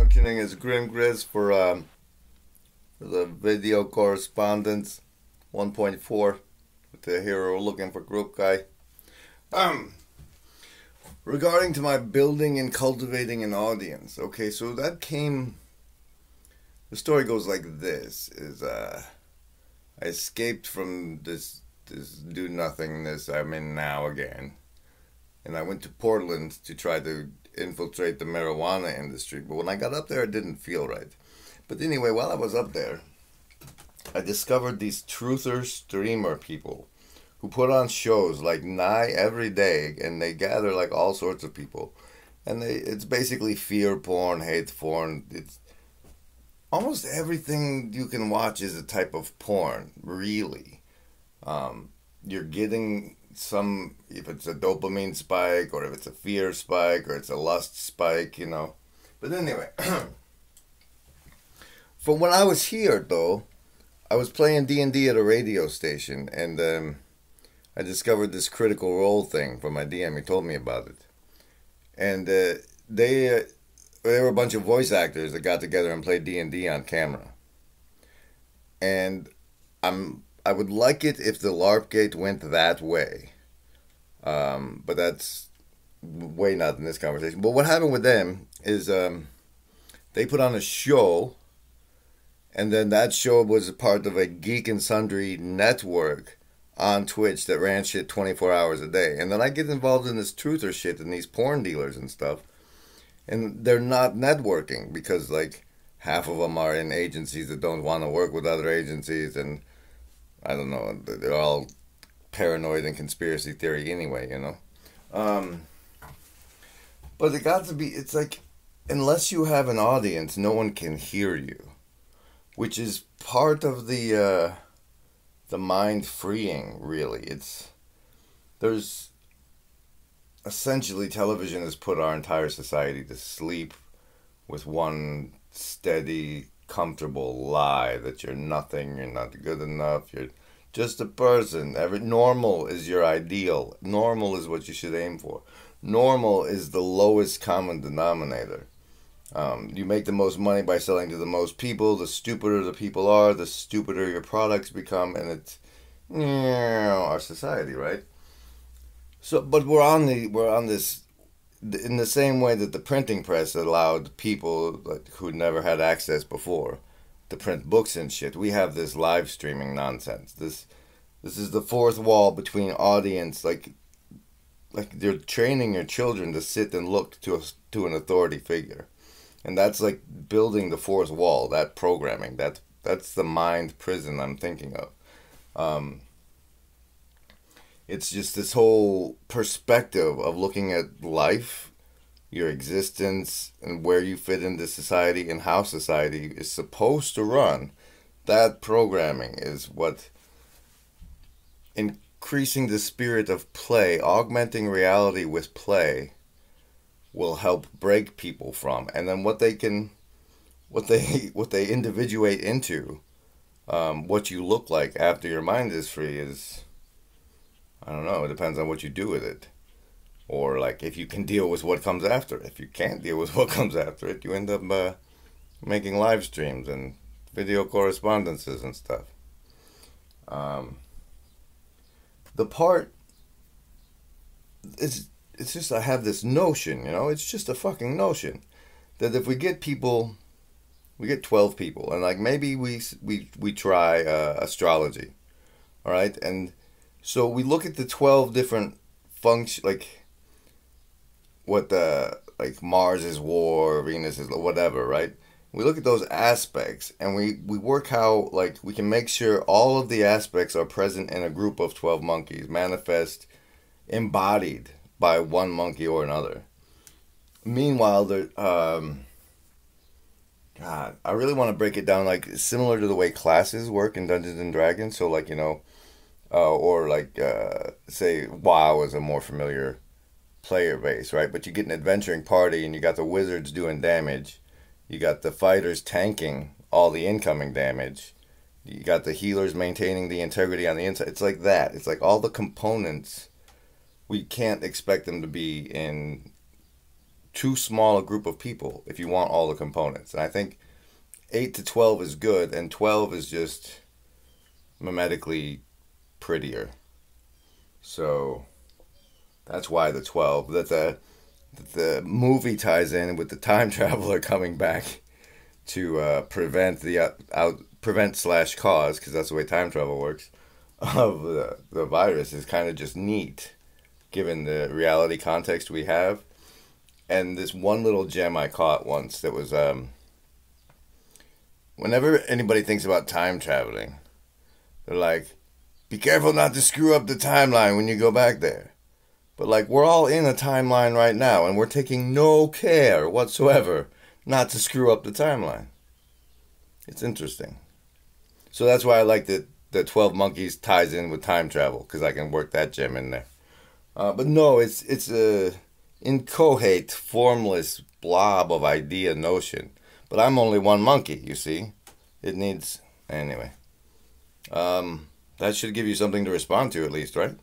functioning as Grim Grizz for the video correspondence 1.4 with the hero looking for group guy. Regarding to my building and cultivating an audience. Okay, so that came. The story goes like this: I escaped from this do nothingness I'm in now again, and I went to Portland to try to infiltrate the marijuana industry. But when I got up there, it didn't feel right. But anyway, while I was up there, I discovered these truther streamer people who put on shows like nigh every day, and they gather like all sorts of people, and it's basically fear porn, hate porn. It's almost everything you can watch is a type of porn, really. You're getting some, if it's a dopamine spike, or if it's a fear spike, or it's a lust spike, you know. But anyway, from when I was here, though, I was playing D&D at a radio station, and I discovered this critical role thing from my DM. He told me about it. And they were a bunch of voice actors that got together and played D&D on camera. And I would like it if the LARP gate went that way. But that's way not in this conversation. But what happened with them is they put on a show, and then that show was a part of a Geek and Sundry network on Twitch that ran shit 24 hours a day. And then I get involved in this truther shit and these porn dealers and stuff. And they're not networking because, like, half of them are in agencies that don't want to work with other agencies, and I don't know, they're all paranoid and conspiracy theory anyway, you know. But it got to be, it's like, unless you have an audience, no one can hear you, which is part of the mind freeing, really. There's essentially, television has put our entire society to sleep with one steady, comfortable lie that you're nothing, you're not good enough, you're just a person. Normal is your ideal. Normal is what you should aim for. Normal is the lowest common denominator. You make the most money by selling to the most people. The stupider the people are, the stupider your products become, and it's our society, right? So, but we're on this in the same way that the printing press allowed people who never had access before to print books and shit. We have this live streaming nonsense. This is the fourth wall between audience, like you're training your children to sit and look to an authority figure. And that's like building the fourth wall, that programming. That's the mind prison I'm thinking of. It's just this whole perspective of looking at life, your existence, and where you fit into society and how society is supposed to run. That programming is what increasing the spirit of play, augmenting reality with play, will help break people from. And then what they individuate into, what you look like after your mind is free is, I don't know, it depends on what you do with it. Or, like, if you can deal with what comes after it. If you can't deal with what comes after it, you end up making live streams and video correspondences and stuff. The part, it's just, I have this notion, you know, it's just a fucking notion, that if we get people, we get 12 people, and, like, maybe we try astrology, all right? And so we look at the 12 different functions, like like Mars is war, Venus is whatever, right? We look at those aspects, and we work how, like, we can make sure all of the aspects are present in a group of 12 monkeys, manifest, embodied by one monkey or another. Meanwhile, God, I really want to break it down, like, similar to the way classes work in Dungeons and Dragons. So, like, you know, or like, say, WoW is a more familiar player base, right? But you get an adventuring party, and you got the wizards doing damage. You got the fighters tanking all the incoming damage. You got the healers maintaining the integrity on the inside. It's like that. It's like all the components. We can't expect them to be in too small a group of people if you want all the components. And I think 8 to 12 is good, and 12 is just mimetically prettier. So that's why the 12. That the movie ties in with the time traveler coming back to prevent / cause, because that's the way time travel works, of the virus is kind of just neat, given the reality context we have. And this one little gem I caught once that was, whenever anybody thinks about time traveling, they're like, be careful not to screw up the timeline when you go back there. But like, we're all in a timeline right now, and we're taking no care whatsoever not to screw up the timeline. It's interesting. So that's why I like that the 12 Monkeys ties in with time travel, because I can work that gem in there. But no, it's a inchoate, formless blob of idea notion. But I'm only one monkey, you see. It needs... Anyway. That should give you something to respond to, at least, right?